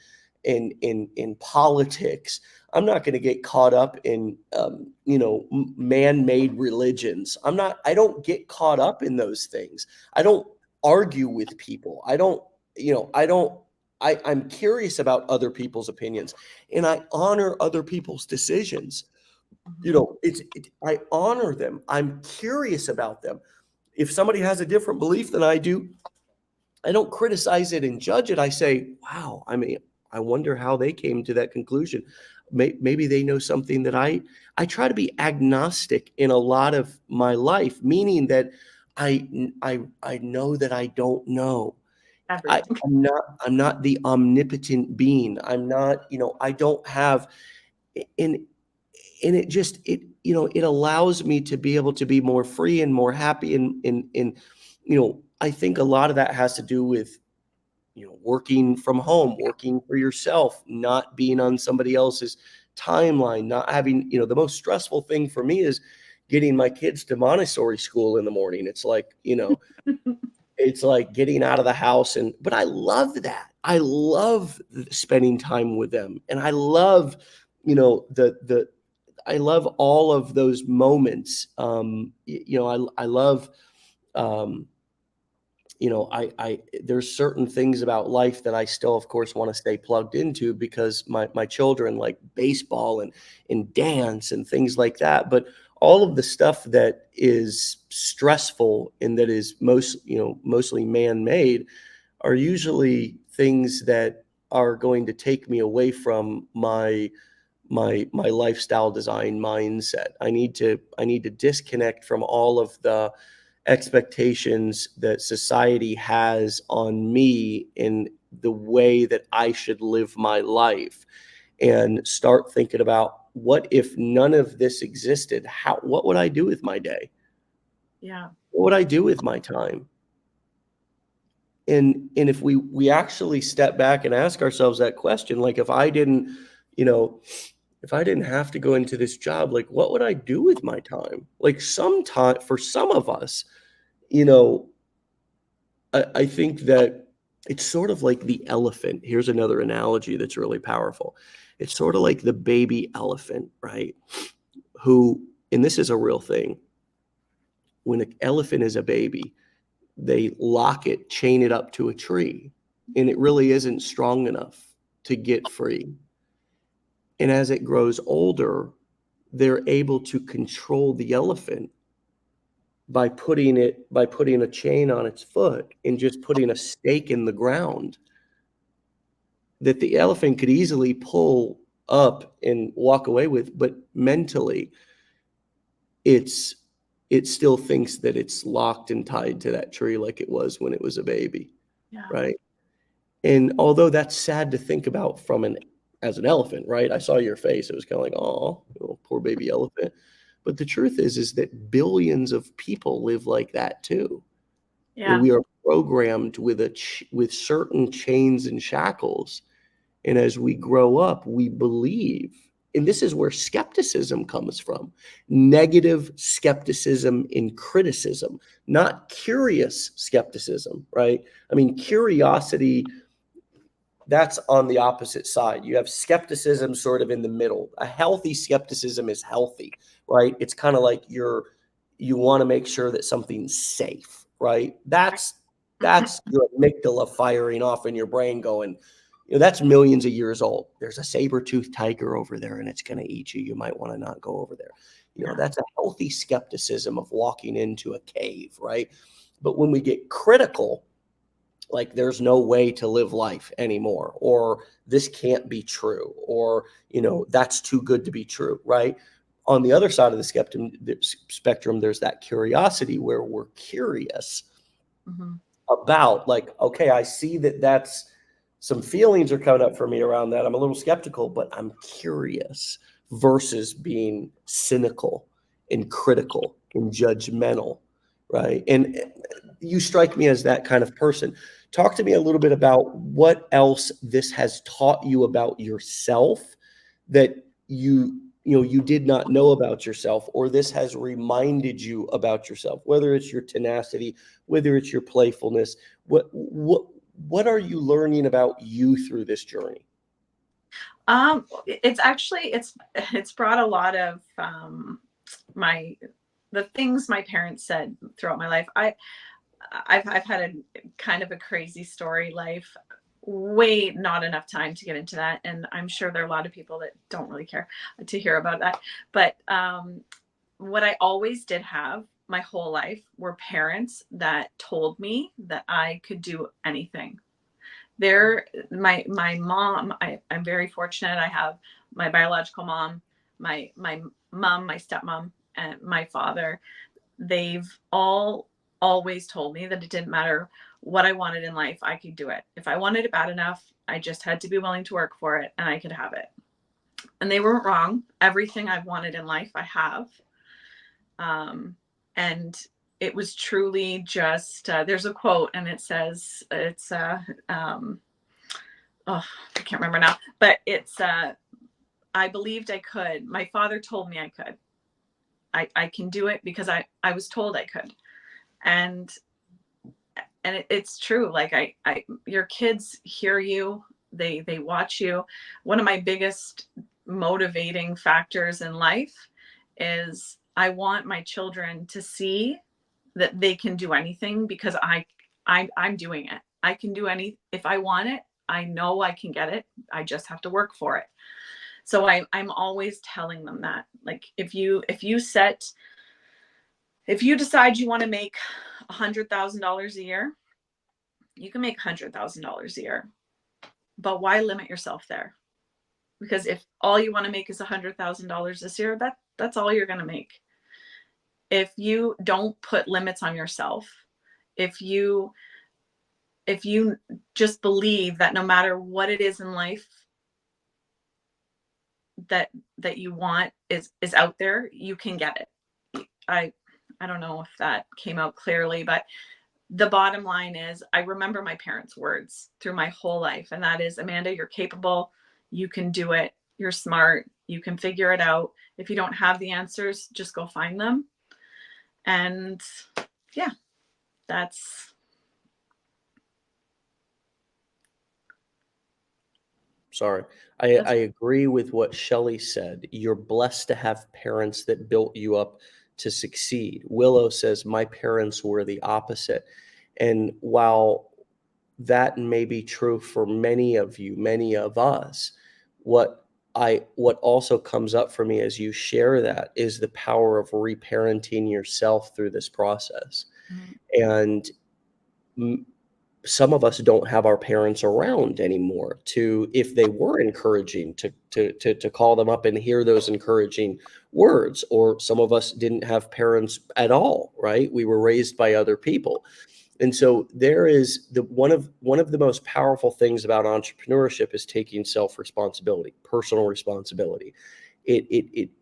politics. I'm not going to get caught up in man-made religions. I don't get caught up in those things. I don't argue with people. I'm curious about other people's opinions, and I honor other people's decisions. I honor them. I'm curious about them. If somebody has a different belief than I do, I don't criticize it and judge it. I say, wow, I mean, I wonder how they came to that conclusion. Maybe they know something that I try to be agnostic in a lot of my life, meaning that I know that I don't know. I'm not the omnipotent being. I'm not, I don't have, and it allows me to be able to be more free and more happy. And I think a lot of that has to do with, working from home, working for yourself, not being on somebody else's timeline, not having, the most stressful thing for me is getting my kids to Montessori school in the morning. It's like, it's like getting out of the house, but I love that. I love spending time with them. And I love, I love all of those moments. I love, there's certain things about life that I still, of course, want to stay plugged into because my children like baseball and dance and things like that. But all of the stuff that is stressful and that is mostly man-made are usually things that are going to take me away from my lifestyle design mindset. I need to disconnect from all of the expectations that society has on me in the way that I should live my life, and start thinking about, what if none of this existed? What would I do with my day? Yeah. What would I do with my time? And if we actually step back and ask ourselves that question, like, if I didn't have to go into this job, like, what would I do with my time? Like, sometime for some of us, I think that it's sort of like the elephant. Here's another analogy that's really powerful. It's sort of like the baby elephant, right? And this is a real thing. When an elephant is a baby, they lock it, chain it up to a tree, and it really isn't strong enough to get free. And as it grows older, they're able to control the elephant by putting a chain on its foot and just putting a stake in the ground that the elephant could easily pull up and walk away with, but mentally it still thinks that it's locked and tied to that tree like it was when it was a baby. Yeah. Right. And although that's sad to think about as an elephant, right? I saw your face. It was kind of like, oh, poor baby elephant. But the truth is that billions of people live like that too. Yeah. And we are programmed with certain chains and shackles. And as we grow up, we believe, and this is where skepticism comes from, negative skepticism and criticism, not curious skepticism, right? I mean, curiosity, that's on the opposite side. You have skepticism sort of in the middle. A healthy skepticism is healthy, right? It's kind of like you want to make sure that something's safe, right? That's your amygdala firing off in your brain going, that's millions of years old. There's a saber-toothed tiger over there and it's going to eat you. You might want to not go over there. That's a healthy skepticism of walking into a cave, right? But when we get critical, like there's no way to live life anymore, or this can't be true, or, that's too good to be true, right? On the other side of the spectrum, there's that curiosity where we're curious about like, okay, I see that's some feelings are coming up for me around that. I'm a little skeptical, but I'm curious versus being cynical and critical and judgmental, right? And you strike me as that kind of person. Talk to me a little bit about what else this has taught you about yourself that you did not know about yourself, or this has reminded you about yourself, whether it's your tenacity, whether it's your playfulness. What are you learning about you through this journey? It's actually, it's brought a lot of the things my parents said throughout my life. I've had a kind of a crazy story life, not enough time to get into that. And I'm sure there are a lot of people that don't really care to hear about that. But what I always did have my whole life were parents that told me that I could do anything. My mom, I'm very fortunate. I have my biological mom, my mom, my stepmom, and my father. They've all always told me that it didn't matter what I wanted in life, I could do it. If I wanted it bad enough, I just had to be willing to work for it and I could have it. And they weren't wrong. Everything I've wanted in life, I have. And it was truly just, there's a quote and it says, I can't remember now, but it's, I believed I could. My father told me I could. I can do it because I was told I could. And it's true. Like your kids hear you, they watch you. One of my biggest motivating factors in life is I want my children to see that they can do anything because I'm doing it. I can do if I want it, I know I can get it. I just have to work for it. So I'm always telling them that, like, if you decide you want to make $100,000 a year, you can make $100,000 a year, but why limit yourself there? Because if all you want to make is $100,000 this year, that's all you're going to make. If you don't put limits on yourself, if you just believe that no matter what it is in life that you want is out there, you can get it. I don't know if that came out clearly, but the bottom line is I remember my parents' words through my whole life. And that is, Amanda, you're capable. You can do it. You're smart. You can figure it out. If you don't have the answers, just go find them. And yeah, that's. Sorry. I agree with what Shelley said. You're blessed to have parents that built you up to succeed. Willow says, my parents were the opposite. And while that may be true for many of you, many of us, what also comes up for me as you share that is the power of reparenting yourself through this process. And some of us don't have our parents around anymore to, if they were encouraging, to call them up and hear those encouraging words. Or some of us didn't have parents at all, right? We were raised by other people. And so there is one of the most powerful things about entrepreneurship is taking self-responsibility, personal responsibility. It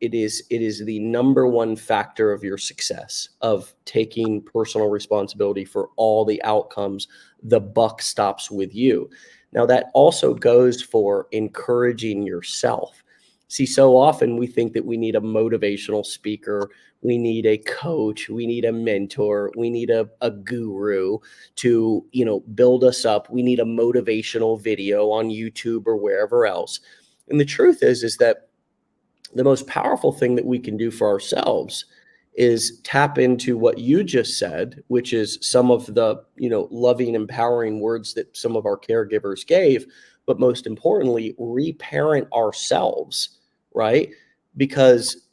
is the number one factor of your success, of taking personal responsibility for all the outcomes. The buck stops with you. Now, that also goes for encouraging yourself. See, so often we think that we need a motivational speaker, we need a coach, we need a mentor, we need a guru to, build us up. We need a motivational video on YouTube or wherever else. And the truth is that the most powerful thing that we can do for ourselves is tap into what you just said, which is some of the, loving, empowering words that some of our caregivers gave, but most importantly, reparent ourselves, right? Because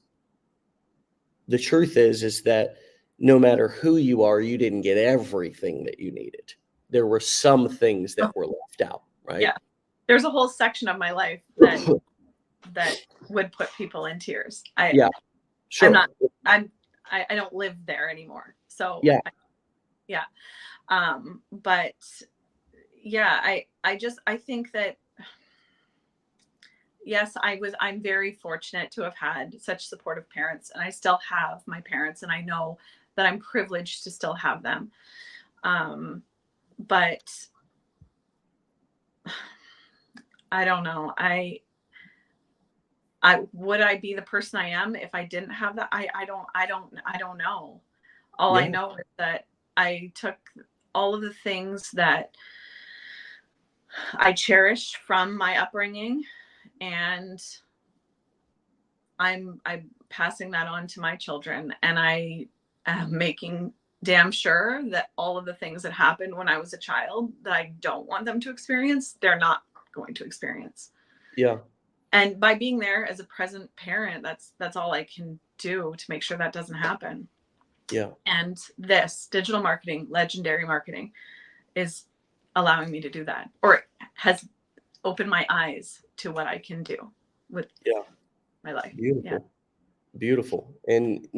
the truth is that no matter who you are, you didn't get everything that you needed. There were some things that were left out, right? Yeah. There's a whole section of my life that would put people in tears. Yeah, sure. I don't live there anymore. So yeah. But yeah, I think that, yes, I'm very fortunate to have had such supportive parents, and I still have my parents, and I know that I'm privileged to still have them. But I don't know. Would I be the person I am if I didn't have that? I don't know. All I know is that I took all of the things that I cherish from my upbringing, and I'm passing that on to my children, and I am making damn sure that all of the things that happened when I was a child that I don't want them to experience, they're not going to experience. Yeah. And by being there as a present parent, that's all I can do to make sure that doesn't happen. Yeah. And this digital marketing, legendary marketing, is allowing me to do that, or has opened my eyes to what I can do with my life. Beautiful. And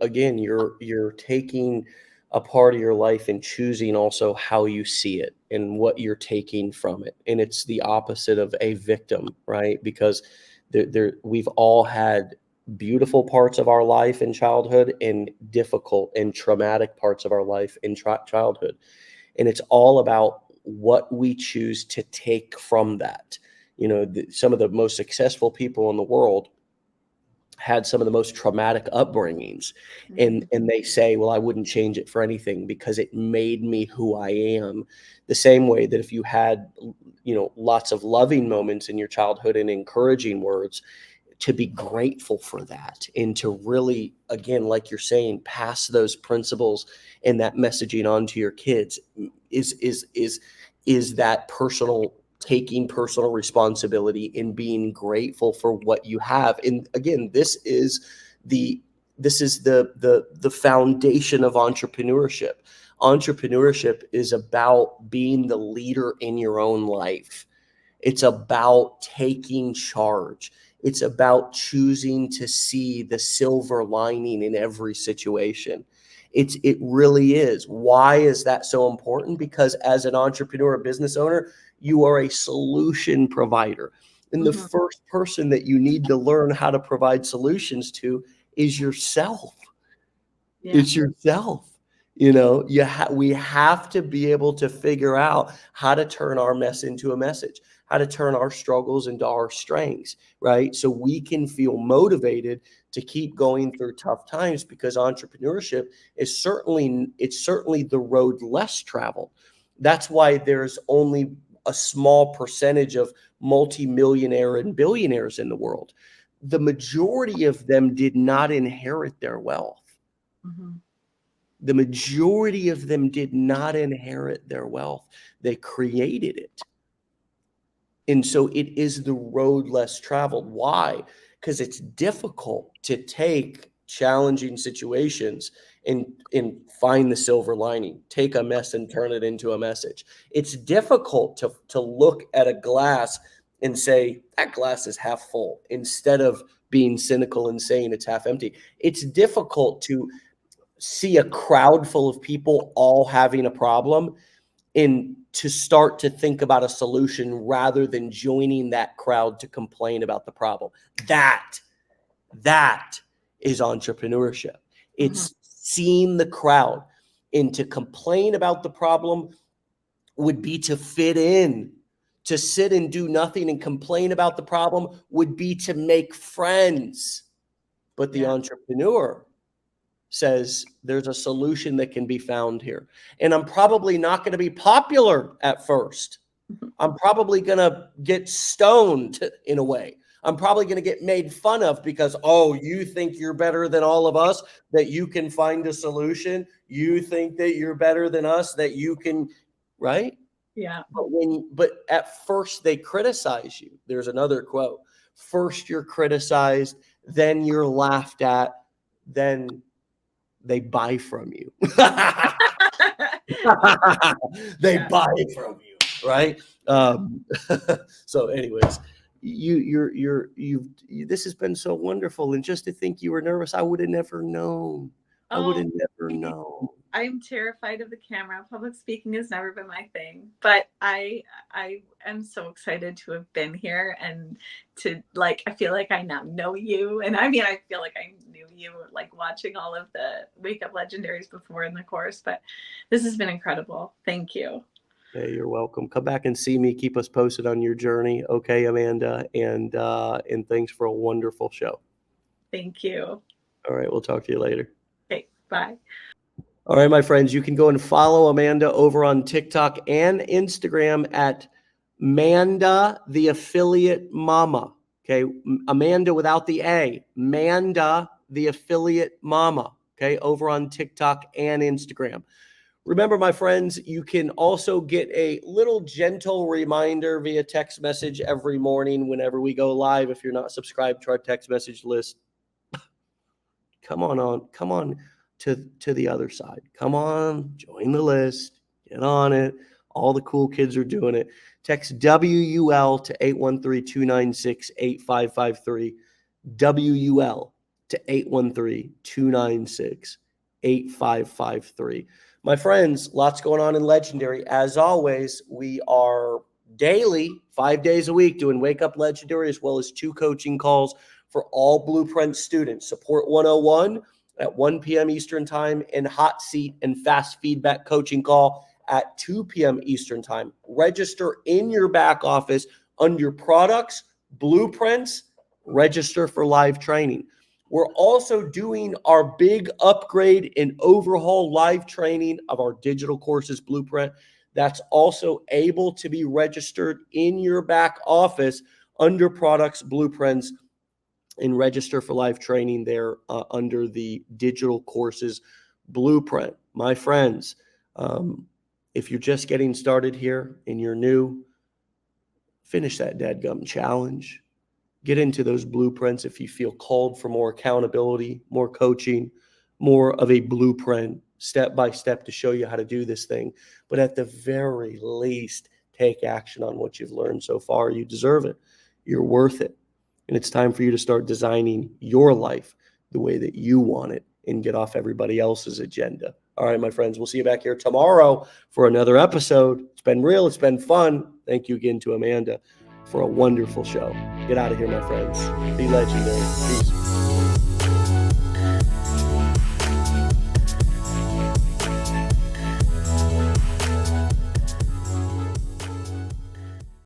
again, you're taking a part of your life and choosing also how you see it and what you're taking from it. And it's the opposite of a victim, right? Because we've all had beautiful parts of our life in childhood and difficult and traumatic parts of our life in childhood. And it's all about what we choose to take from that. Some of the most successful people in the world had some of the most traumatic upbringings, and they say, well, I wouldn't change it for anything because it made me who I am. The same way that if you had, lots of loving moments in your childhood and encouraging words, to be grateful for that and to really, again, like you're saying, pass those principles and that messaging on to your kids is that taking personal responsibility and being grateful for what you have. And again, this is the foundation of entrepreneurship. Entrepreneurship is about being the leader in your own life. It's about taking charge. It's about choosing to see the silver lining in every situation. It really is. Why is that so important? Because as an entrepreneur, a business owner, you are a solution provider. And the first person that you need to learn how to provide solutions to is yourself. Yeah. It's yourself. We have to be able to figure out how to turn our mess into a message, how to turn our struggles into our strengths, right? So we can feel motivated to keep going through tough times, because entrepreneurship is certainly the road less traveled. That's why there's only a small percentage of multimillionaire and billionaires in the world. The majority of them did not inherit their wealth. The majority of them did not inherit their wealth. They created it. And so it is the road less traveled. Why? Because it's difficult to take challenging situations and find the silver lining, take a mess and turn it into a message. It's difficult to look at a glass and say, that glass is half full, instead of being cynical and saying it's half empty. It's difficult to see a crowd full of people all having a problem and to start to think about a solution rather than joining that crowd to complain about the problem. That is entrepreneurship. It's seeing the crowd, and to complain about the problem would be to fit in. To sit and do nothing and complain about the problem would be to make friends. But the entrepreneur says there's a solution that can be found here. And I'm probably not going to be popular at first. I'm probably going to get stoned in a way. I'm probably going to get made fun of because, oh, you think you're better than all of us, that you can find a solution. You think that you're better than us, that you can, right? Yeah. But at first they criticize you. There's another quote. First you're criticized, then you're laughed at, then they buy from you. They buy from you, right? So anyways, this has been so wonderful. And just to think you were nervous, I would have never known. I would have never known. I'm terrified of the camera. Public speaking has never been my thing, but I am so excited to have been here and to, like, I feel like I now know you. And I mean, I feel like I knew you, like, watching all of the Wake Up Legendaries before in the course, but this has been incredible. Thank you. Hey, you're welcome. Come back and see me. Keep us posted on your journey. Okay, Amanda. And thanks for a wonderful show. Thank you. All right. We'll talk to you later. Okay. Bye. All right, my friends, you can go and follow Amanda over on TikTok and Instagram at Manda the Affiliate Mama. Okay, Amanda without the A, Manda the Affiliate Mama. Okay, over on TikTok and Instagram. Remember, my friends, you can also get a little gentle reminder via text message every morning whenever we go live. If you're not subscribed to our text message list, come on to the other side. Come on, join the list, get on it. All the cool kids are doing it. Text WUL to 813-296-8553. WUL to 813-296-8553. My friends, lots going on in Legendary. As always, we are daily, 5 days a week, doing Wake Up Legendary, as well as 2 coaching calls for all Blueprint students. Support 101 at 1 p.m. Eastern Time, and Hot Seat and Fast Feedback coaching call at 2 p.m. Eastern Time. Register in your back office under products, blueprints, register for live training. We're also doing our big upgrade and overhaul live training of our digital courses Blueprint. That's also able to be registered in your back office under products, blueprints, and register for live training there under the digital courses Blueprint. My friends, if you're just getting started here and you're new, finish that dadgum challenge. Get into those blueprints if you feel called for more accountability, more coaching, more of a blueprint, step by step to show you how to do this thing. But at the very least, take action on what you've learned so far. You deserve it. You're worth it. And it's time for you to start designing your life the way that you want it and get off everybody else's agenda. All right, my friends, we'll see you back here tomorrow for another episode. It's been real. It's been fun. Thank you again to Amanda for a wonderful show. Get out of here, my friends. Be legendary. Peace.